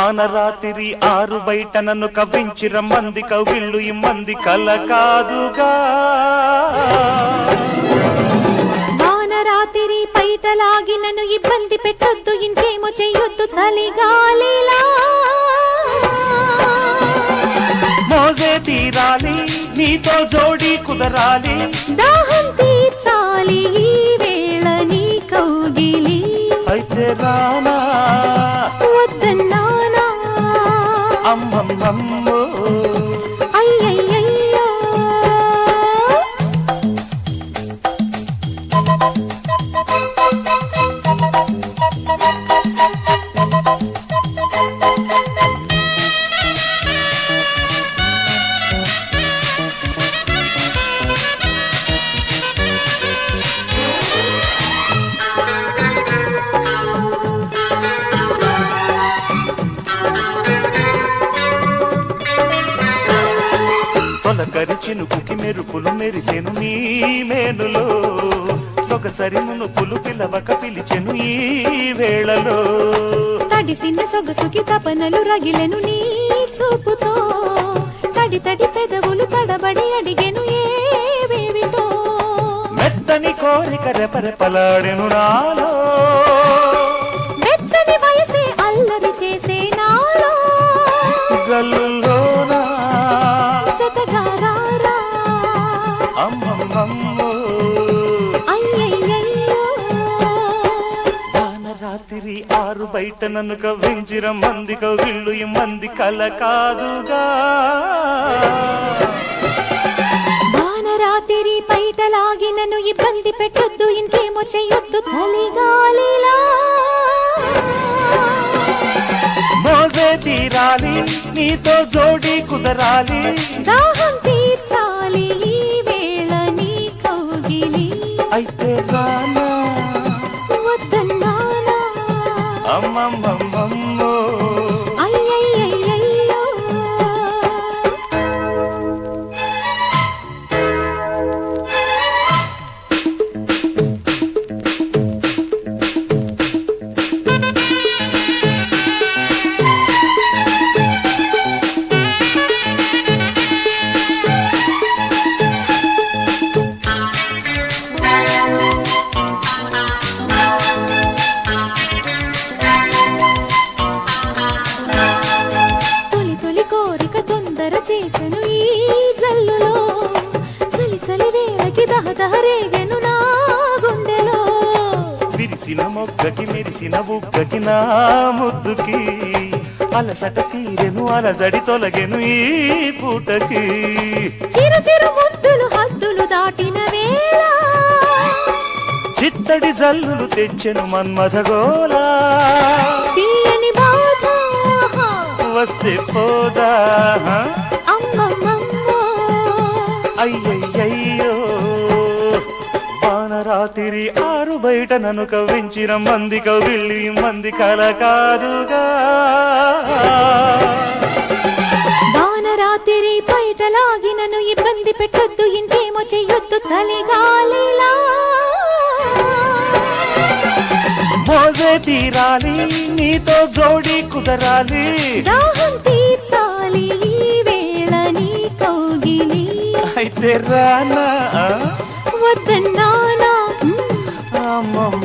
వానరాతిరి ఆరు బయట నన్ను కవ్వించి రమ్మంది కవిళ్ళు ఇమ్మంది కల కాదుగా వానరాతిరి పైటలాగి నన్ను ఇబ్బంది పెట్టొద్దు ఇంకేమో చెయ్యొద్దు చలిగాలిలా మోజే తీరాలి నీతో జోడి కుదరాలి దాహం తీర్చాలి ఈ వేళ నీ కౌగిలి అయితే రానా వద్దన్నానా అమ్మమ్మమ్మో అయ్యయ్యయ్యో తొలకరి చినుకుకి మెరుపులు మెరిసెను నీ మేనులో సొగసరి మునుపులు పిలవక పిలిచెను ఈ వేళలో తడిసిన సొగసుకి తపనలు రగిలెను నీ చూపుతో తడి తడి పెదవులు తడబడి అడిగెను ఏవేవిటో మెత్తని కోరిక రెపరెపలాడెను నాలో మెచ్చని వయసే అల్లరి చేసే నాలో జల్లులోనా జతగారారా అమ్మమ్మమ్మో అయ్యయ్యయ్యో వానరాతిరి ఆరు బయట నన్ను కవ్వించి రమ్మంది కవిళ్ళు ఇమ్మంది కల కాదుగా వానరాతిరి పైటలాగి నన్ను ఇబ్బంది పెట్టొద్దు ఇంకేమో చెయ్యొద్దు చలిగాలిలా మోజే తీరాలి నీతో జోడి కుదరాలి దాహం తీర్చాలి ఈ వేళ నీ కౌగిలి అయితే రానా వద్దన్నానా అమ్మమ్మమ్మమ్మో అయ్యయ్యయ్యయ్యో తొలి తొలి కోరిక తొందర చేసెను ఈ జల్లులో చలి చలి వేళకి దహదహ రేగెను నా గుండెలో విరిసిన మొగ్గకి మెరిసిన బుగ్గకి నా ముద్దుకి అలసట తీరెను అలజడి తొలగెను ఈ పూటకి చిరు చిరు ముద్దులు హద్దులు దాటిన వేళ చిత్తడి జల్లులు తెచ్చెను మన్మథగోలా తీయని బాధ వస్తే పోదా అమ్మమ్మమ్మో అయ్యయ్యయ్యో వానరాతిరి ఆరు బయట నన్ను కవ్వించి రమ్మంది కవిళ్ళి మంది కల కాదుగా వానరాతిరి పైటలాగి నన్ను ఇబ్బంది పెట్టొద్దు ఇంకేమో చెయ్యొద్దు చలిగాలిలా మోజే తీరాలి నీతో జోడి కుదరాలి దాహం తీర్చాలి ఈ వేళ నీ కౌగిలి అయితే రానా వద్దన్నానా అమ్మమ్మ